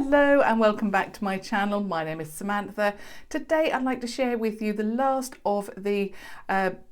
Hello and welcome back to my channel. My name is Samantha. Today I'd like to share with you the last of the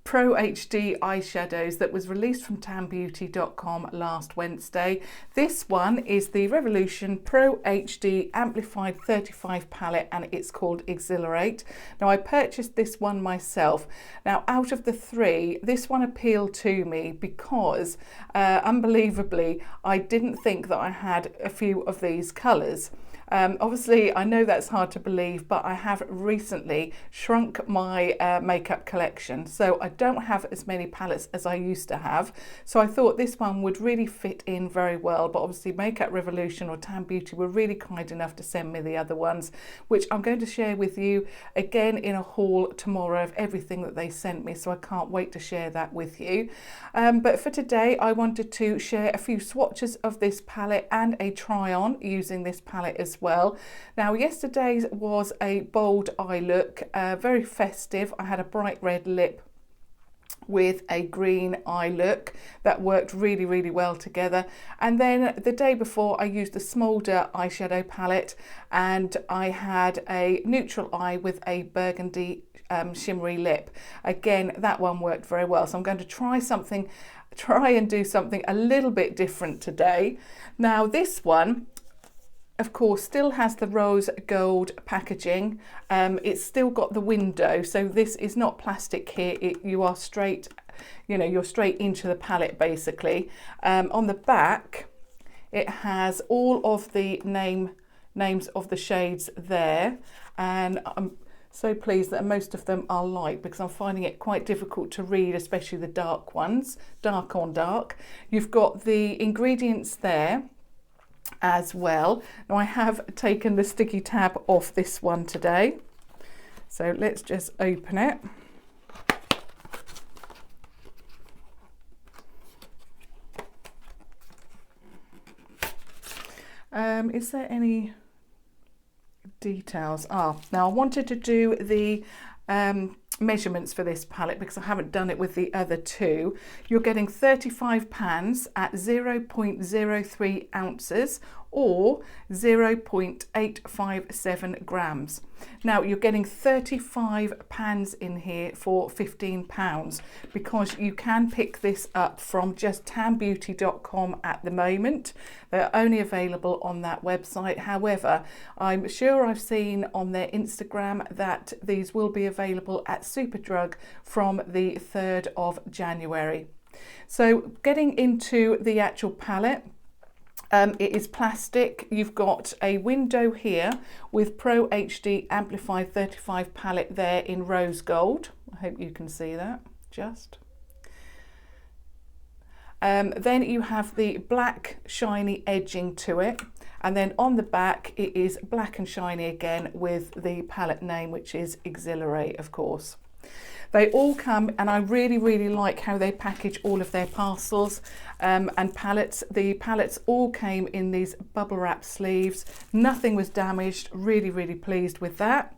Pro HD eyeshadows that was released from tanbeauty.com last Wednesday. This one is the Revolution Pro HD Amplif-eyed 35 palette and it's called Exhilarate. Now I purchased this one myself. Now out of the three, this one appealed to me because unbelievably I didn't think that I had a few of these colours. Obviously, I know that's hard to believe, but I have recently shrunk my makeup collection, so I don't have as many palettes as I used to have. So I thought this one would really fit in very well, but obviously Makeup Revolution or Tan Beauty were really kind enough to send me the other ones, which I'm going to share with you again in a haul tomorrow of everything that they sent me, so I can't wait to share that with you. But for today, I wanted to share a few swatches of this palette and a try-on using this palette as well. Now yesterday's was a bold eye look, very festive. I had a bright red lip with a green eye look that worked really well together, and then the day before I used the Smolder eyeshadow palette and I had a neutral eye with a burgundy shimmery lip. Again, that one worked very well, so I'm going to try and do something a little bit different today. Now this one of course still has the rose gold packaging. It's still got the window, so this is not plastic here. You are straight, you're straight into the palette basically. On the back it has all of the names of the shades there, and I'm so pleased that most of them are light because I'm finding it quite difficult to read, especially the dark ones, dark on dark. You've got the ingredients there as well. Now I have taken the sticky tab off this one today, so let's just open it. Is there any details? Now I wanted to do the measurements for this palette because I haven't done it with the other two. You're getting 35 pans at 0.03 ounces or 0.857 grams. Now you're getting 35 pans in here for £15 because you can pick this up from just tanbeauty.com at the moment. They're only available on that website. However, I'm sure I've seen on their Instagram that these will be available at Superdrug from the 3rd of January. So getting into the actual palette, it is plastic. You've got a window here with Pro HD Amplif-eyed 35 palette there in rose gold. I hope you can see that just. Then you have the black shiny edging to it, and then on the back it is black and shiny again with the palette name, which is Exhilarate, of course. They all come, and I really like how they package all of their parcels and palettes. The palettes all came in these bubble wrap sleeves. Nothing was damaged. Really pleased with that.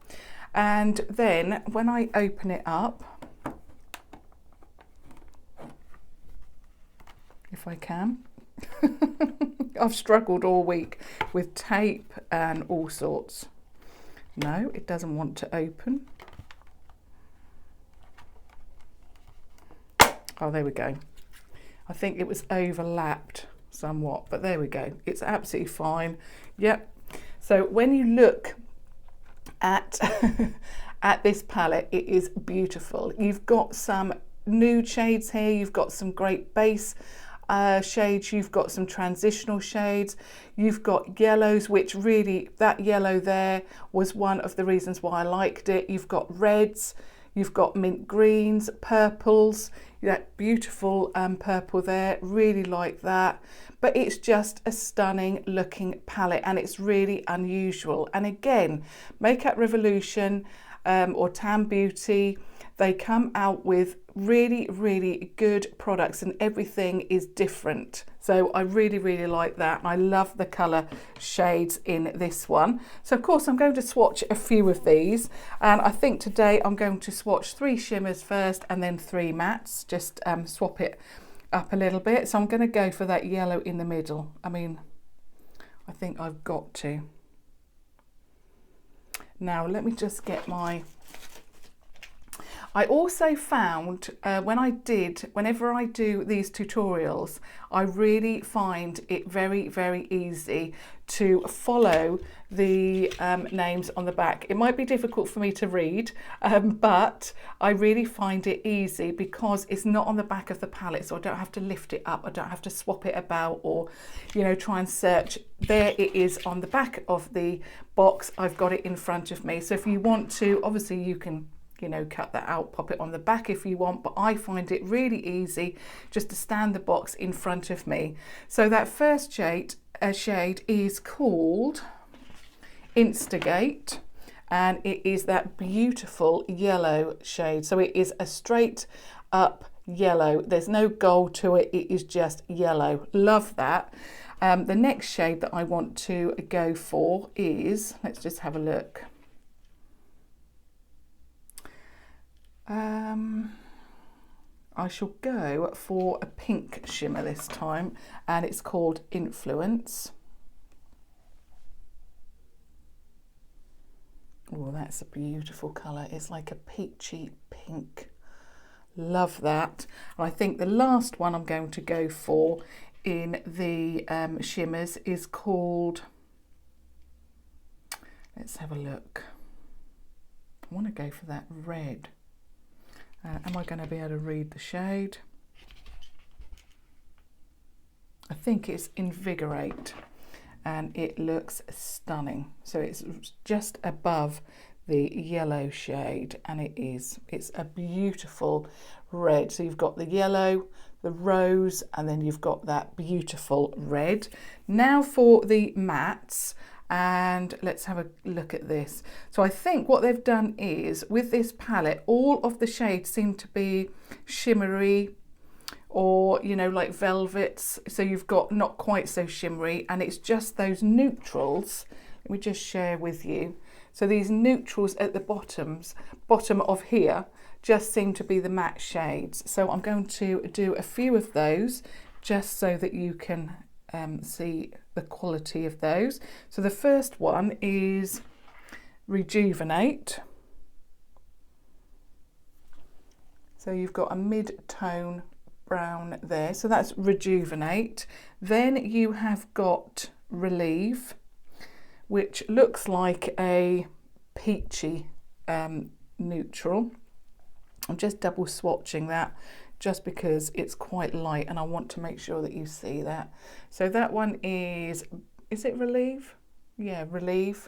And then when I open it up, if I can, I've struggled all week with tape and all sorts. No, it doesn't want to open. Oh, there we go. I think it was overlapped somewhat, but there we go. It's absolutely fine. Yep. So when you look at at this palette, it is beautiful. You've got some nude shades here. You've got some great base shades. You've got some transitional shades. You've got yellows, which really, that yellow there was one of the reasons why I liked it. You've got reds. You've got mint greens, purples, that beautiful purple there, really like that. But it's just a stunning looking palette and it's really unusual. And again, Makeup Revolution or Tan Beauty, they come out with really good products and everything is different. So I really like that. I love the colour shades in this one. So of course I'm going to swatch a few of these, and I think today I'm going to swatch 3 shimmers first and then 3 mattes, just swap it up a little bit. So I'm going to go for that yellow in the middle. I mean, I think I've got to. Now let me just get my... I also found whenever I do these tutorials, I really find it very, very easy to follow the names on the back. It might be difficult for me to read, but I really find it easy because it's not on the back of the palette, so I don't have to lift it up, I don't have to swap it about or, you know, try and search. There it is on the back of the box. I've got it in front of me. So if you want to, obviously you can, you know, cut that out, pop it on the back if you want, but I find it really easy just to stand the box in front of me. So that first shade is called Instigate, and it is that beautiful yellow shade. So it is a straight up yellow. There's no gold to it. It is just yellow. Love that. The next shade that I want to go for is, let's just have a look. I shall go for a pink shimmer this time, and it's called Influence. Oh, that's a beautiful colour. It's like a peachy pink. Love that. And I think the last one I'm going to go for in the shimmers is called, let's have a look. I want to go for that red. Am I going to be able to read the shade? I think it's Invigorate, and it looks stunning. So it's just above the yellow shade, and it's a beautiful red. So you've got the yellow, the rose, and then you've got that beautiful red. Now for the mattes. And let's have a look at this. So I think what they've done is, with this palette, all of the shades seem to be shimmery or, you know, like velvets. So you've got not quite so shimmery, and it's just those neutrals. Let me just share with you. So these neutrals at the bottom of here just seem to be the matte shades. So I'm going to do a few of those just so that you can see the quality of those. So the first one is Rejuvenate. So you've got a mid-tone brown there. So that's Rejuvenate. Then you have got Relieve, which looks like a peachy neutral. I'm just double swatching that, just because it's quite light and I want to make sure that you see that. So that one is it Relieve? Yeah, Relieve,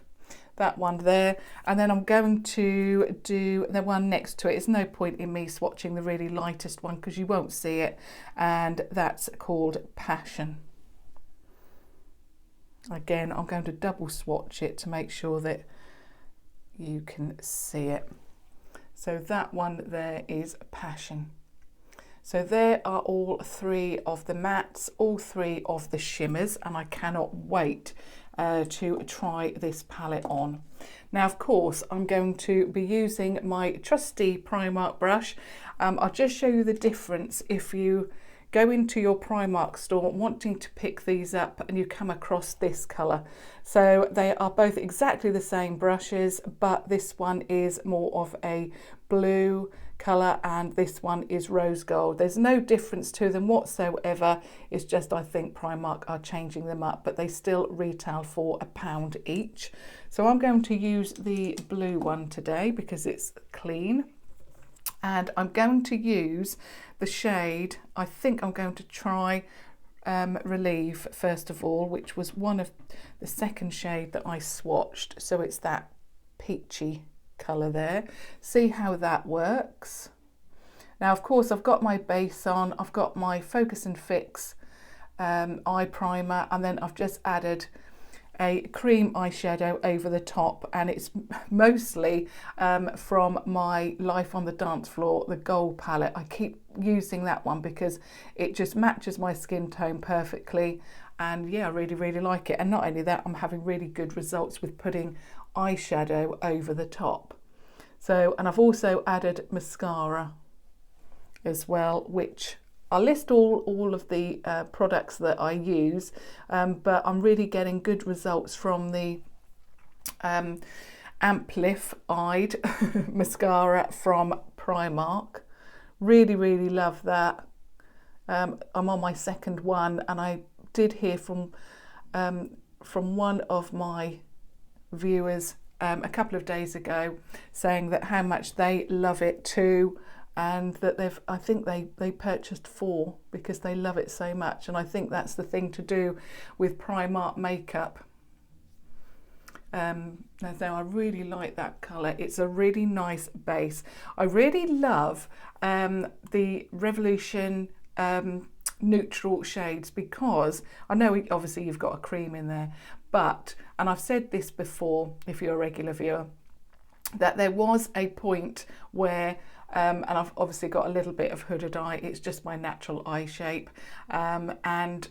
that one there. And then I'm going to do the one next to it. There's no point in me swatching the really lightest one because you won't see it, and that's called Passion. Again, I'm going to double swatch it to make sure that you can see it. So that one there is Passion. So there are all three of the mattes, all three of the shimmers, and I cannot wait to try this palette on. Now, of course, I'm going to be using my trusty Primark brush. I'll just show you the difference if you go into your Primark store wanting to pick these up and you come across this colour. So they are both exactly the same brushes, but this one is more of a blue colour and this one is rose gold. There's no difference to them whatsoever. It's just I think Primark are changing them up, but they still retail for £1 each. So I'm going to use the blue one today because it's clean. And I'm going to use the shade, I think I'm going to try Relieve first of all, which was one of the second shade that I swatched. So it's that peachy colour there. See how that works. Now, of course, I've got my base on, I've got my Focus and Fix eye primer, and then I've just added a cream eyeshadow over the top, and it's mostly from my Life on the Dance Floor, the gold palette. I keep using that one because it just matches my skin tone perfectly, and yeah, I really like it. And not only that, I'm having really good results with putting eyeshadow over the top. So, and I've also added mascara as well, which I'll list all of the products that I use, but I'm really getting good results from the Amplif-eyed mascara from Primark. Really, really love that. I'm on my second one, and I did hear from one of my viewers a couple of days ago saying that how much they love it too, and that I think they purchased 4 because they love it so much. And I think that's the thing to do with Primark makeup. So I really like that colour. It's a really nice base. I really love the Revolution neutral shades, because I know obviously you've got a cream in there, but, and I've said this before if you're a regular viewer, that there was a point where and I've obviously got a little bit of hooded eye, it's just my natural eye shape, and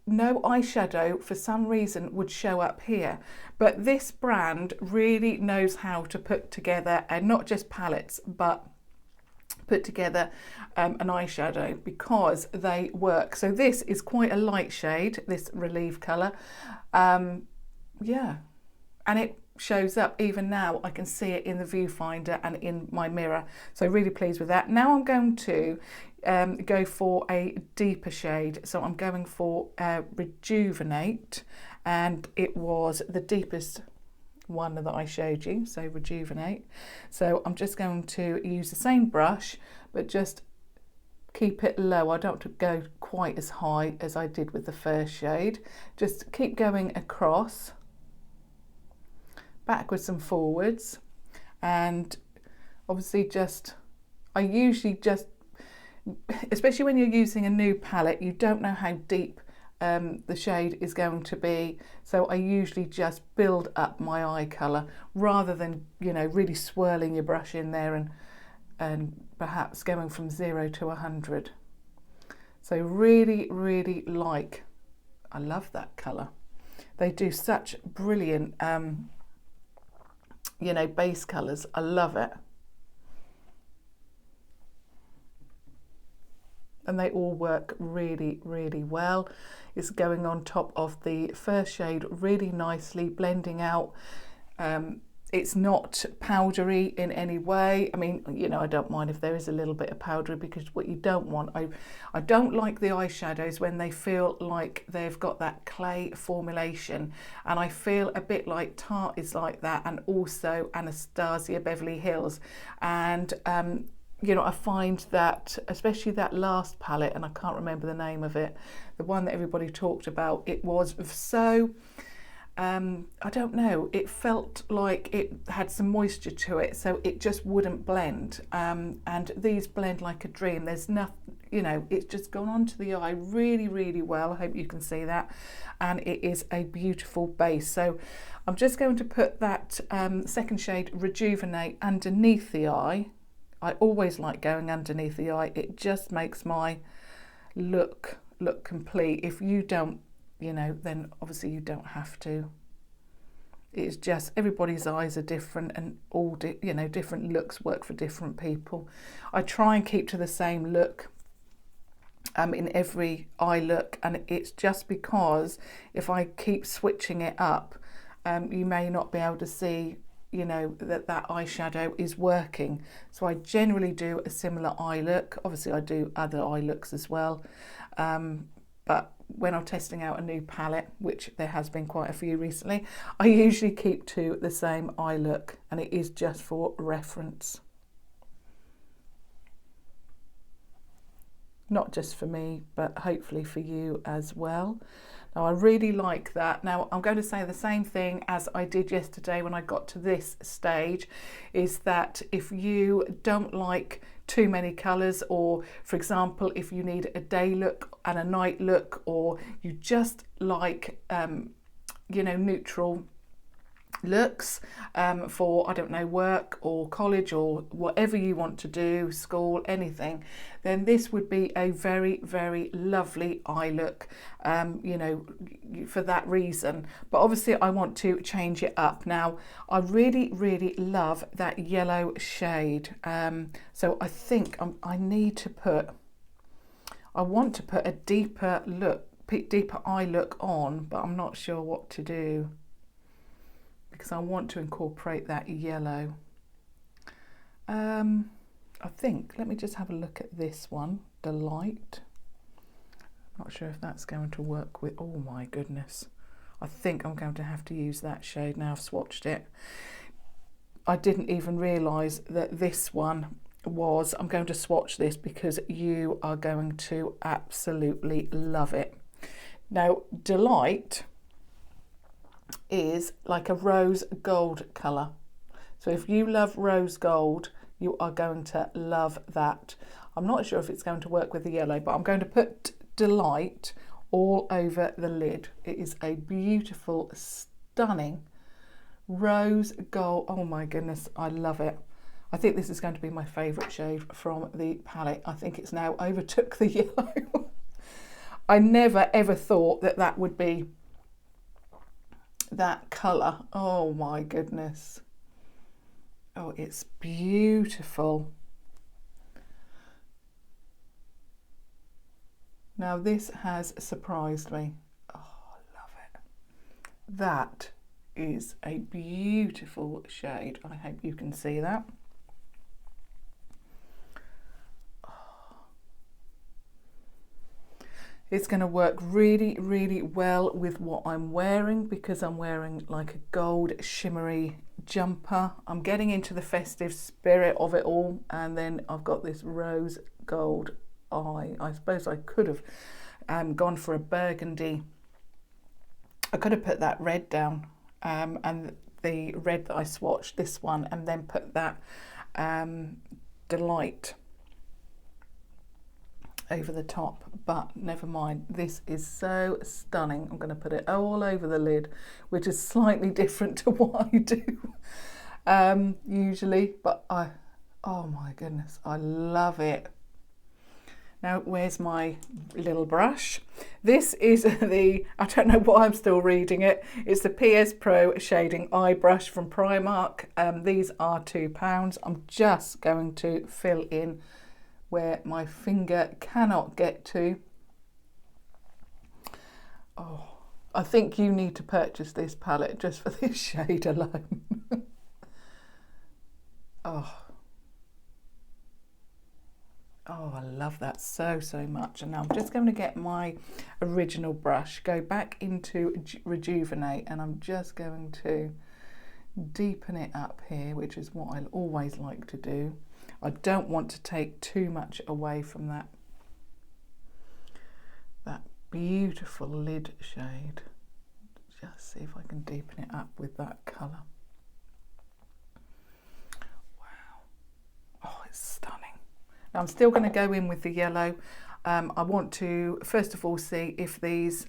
no eyeshadow for some reason would show up here, but this brand really knows how to put together, and not just palettes, but put together an eyeshadow, because they work. So this is quite a light shade, this Relieve colour, yeah, and it shows up even now. I can see it in the viewfinder and in my mirror, so really pleased with that. Now I'm going to go for a deeper shade, so I'm going for Rejuvenate, and it was the deepest one that I showed you, so Rejuvenate. So I'm just going to use the same brush, but just keep it low. I don't want to go quite as high as I did with the first shade. Just keep going across, backwards and forwards, and obviously I usually just, especially when you're using a new palette, you don't know how deep the shade is going to be, so I usually just build up my eye colour rather than, you know, really swirling your brush in there and perhaps going from 0 to 100. So really, really I love that colour. They do such brilliant you know, base colours. I love it. And they all work really, really well. It's going on top of the first shade really nicely, blending out. It's not powdery in any way. I mean, you know, I don't mind if there is a little bit of powder, because what you don't want, I don't like the eyeshadows when they feel like they've got that clay formulation, and I feel a bit like Tarte is like that, and also Anastasia Beverly Hills. And you know, I find that, especially that last palette, and I can't remember the name of it, the one that everybody talked about, it was so, I don't know, it felt like it had some moisture to it, so it just wouldn't blend. And these blend like a dream. There's nothing, you know, it's just gone onto the eye really, really well. I hope you can see that. And it is a beautiful base. So I'm just going to put that second shade, Rejuvenate, underneath the eye. I always like going underneath the eye. It just makes my look complete. If you don't, you know, then obviously you don't have to. It's just, everybody's eyes are different, and all you know, different looks work for different people. I try and keep to the same look in every eye look, and it's just because if I keep switching it up, you may not be able to see, you know, that eyeshadow is working. So I generally do a similar eye look. Obviously I do other eye looks as well, but when I'm testing out a new palette, which there has been quite a few recently, I usually keep to the same eye look, and it is just for reference. Not just for me, but hopefully for you as well. Now I really like that. Now I'm going to say the same thing as I did yesterday when I got to this stage, is that if you don't like too many colours, or for example if you need a day look and a night look, or you just like you know, neutral looks for, I don't know, work or college or whatever you want to do, school, anything, then this would be a very, very lovely eye look, you know, for that reason. But obviously I want to change it up. Now I really, really love that yellow shade, so I think I need to put, I want to put a deeper look, deeper eye look on, but I'm not sure what to do, because I want to incorporate that yellow. I think, let me just have a look at this one, Delight. Not sure if that's going to work with, oh my goodness. I think I'm going to have to use that shade now I've swatched it. I didn't even realise that this one was, I'm going to swatch this because you are going to absolutely love it. Now, Delight is like a rose gold colour. So if you love rose gold, you are going to love that. I'm not sure if it's going to work with the yellow, but I'm going to put Delight all over the lid. It is a beautiful, stunning rose gold. Oh my goodness, I love it. I think this is going to be my favourite shade from the palette. I think it's now overtook the yellow. I never ever thought that that would be that colour. Oh my goodness. Oh, it's beautiful. Now this has surprised me. Oh, I love it. That is a beautiful shade. I hope you can see that. It's going to work really, really well with what I'm wearing because I'm wearing like a gold shimmery jumper. I'm getting into the festive spirit of it all, and then I've got this rose gold eye. I suppose I could have gone for a burgundy. I could have put that red down and the red that I swatched, this one, and then put that Delight over the top, but never mind. This is so stunning. I'm going to put it all over the lid, which is slightly different to what I do usually, but oh my goodness, I love it. Now, where's my little brush? This is the, I don't know why I'm still reading it. It's the PS Pro Shading Eye Brush from Primark. These are £2. I'm just going to fill in where my finger cannot get to. Oh, I think you need to purchase this palette just for this shade alone. Oh, I love that so much. And now I'm just going to get my original brush, go back into Rejuvenate, and I'm just going to deepen it up here, which is what I always like to do. I don't want to take too much away from that beautiful lid shade. Just see if I can deepen it up with that colour. Wow. Oh, it's stunning. Now I'm still going to go in with the yellow. I want to first of all see if these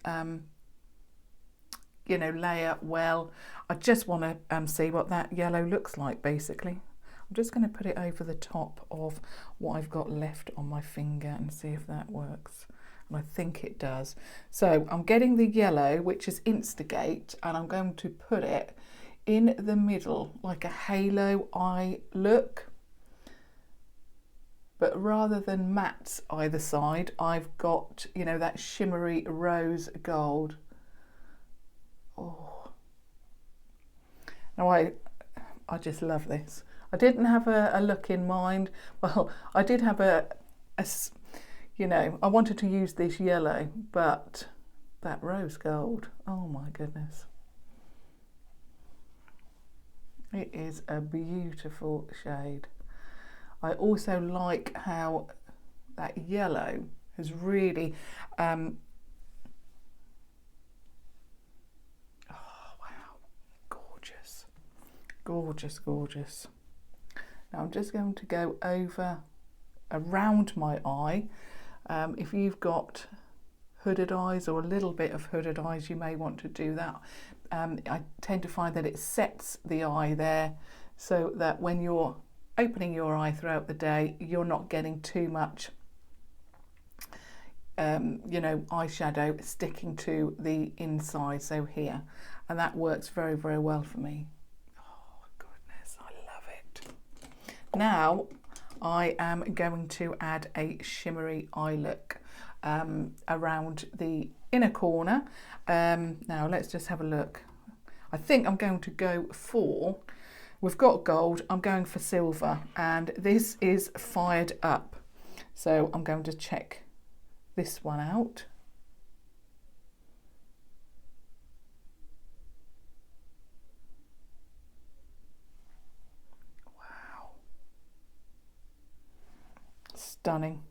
you know, layer well. I just want to see what that yellow looks like, basically. I'm just going to put it over the top of what I've got left on my finger and see if that works. And I think it does. So I'm getting the yellow, which is Instigate, and I'm going to put it in the middle like a halo eye look. But rather than mattes either side, I've got, you know, that shimmery rose gold. Oh. Now I just love this. I didn't have a look in mind. Well, I did have you know, I wanted to use this yellow, but that rose gold, oh my goodness. It is a beautiful shade. I also like how that yellow has really, oh wow, gorgeous, gorgeous, gorgeous. Now I'm just going to go over around my eye. If you've got hooded eyes or a little bit of hooded eyes, you may want to do that. I tend to find that it sets the eye there so that when you're opening your eye throughout the day, you're not getting too much you know, eyeshadow sticking to the inside, so here, and that works very, very well for me. Oh goodness, I love it. Now I am going to add a shimmery eye look around the inner corner. Now let's just have a look. I think I'm going to go for, we've got gold, I'm going for silver, and this is Fired Up. So I'm going to check this one out. Wow. Stunning.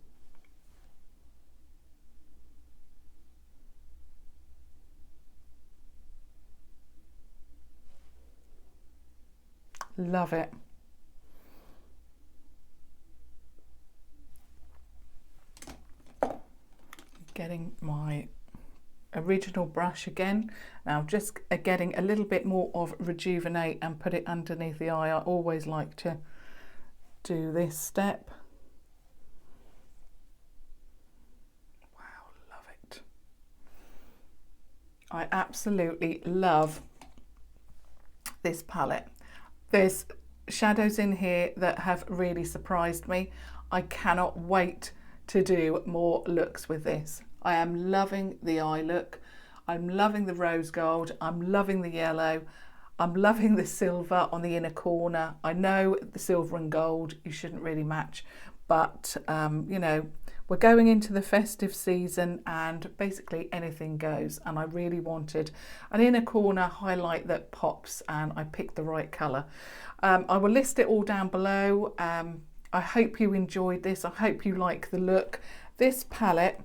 Love it. Getting my original brush again. Now just getting a little bit more of Rejuvenate and put it underneath the eye. I always like to do this step. Wow, love it. I absolutely love this palette. There's shadows in here that have really surprised me. I cannot wait to do more looks with this. I am loving the eye look. I'm loving the rose gold. I'm loving the yellow. I'm loving the silver on the inner corner. I know the silver and gold, you shouldn't really match, but you know, we're going into the festive season and basically anything goes, and I really wanted an inner corner highlight that pops, and I picked the right colour. I will list it all down below. I hope you enjoyed this. I hope you like the look. This palette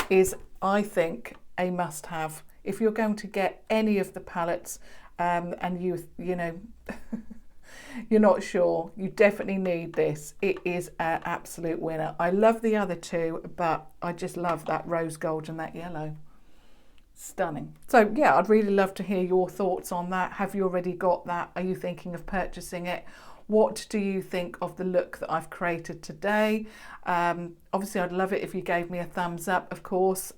is, I think, a must-have. If you're going to get any of the palettes and you know, you're not sure, you definitely need this. It is an absolute winner. I love the other two, but I just love that rose gold and that yellow. Stunning. So yeah, I'd really love to hear your thoughts on that. Have you already got that? Are you thinking of purchasing it? What do you think of the look that I've created today? Obviously, I'd love it if you gave me a thumbs up, of course,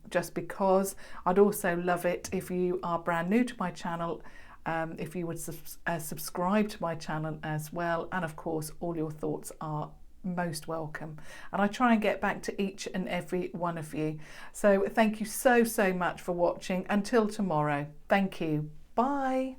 just because. I'd also love it if you are brand new to my channel, if you would subscribe to my channel as well. And of course, all your thoughts are most welcome. And I try and get back to each and every one of you. So thank you so much for watching. Until tomorrow, thank you. Bye.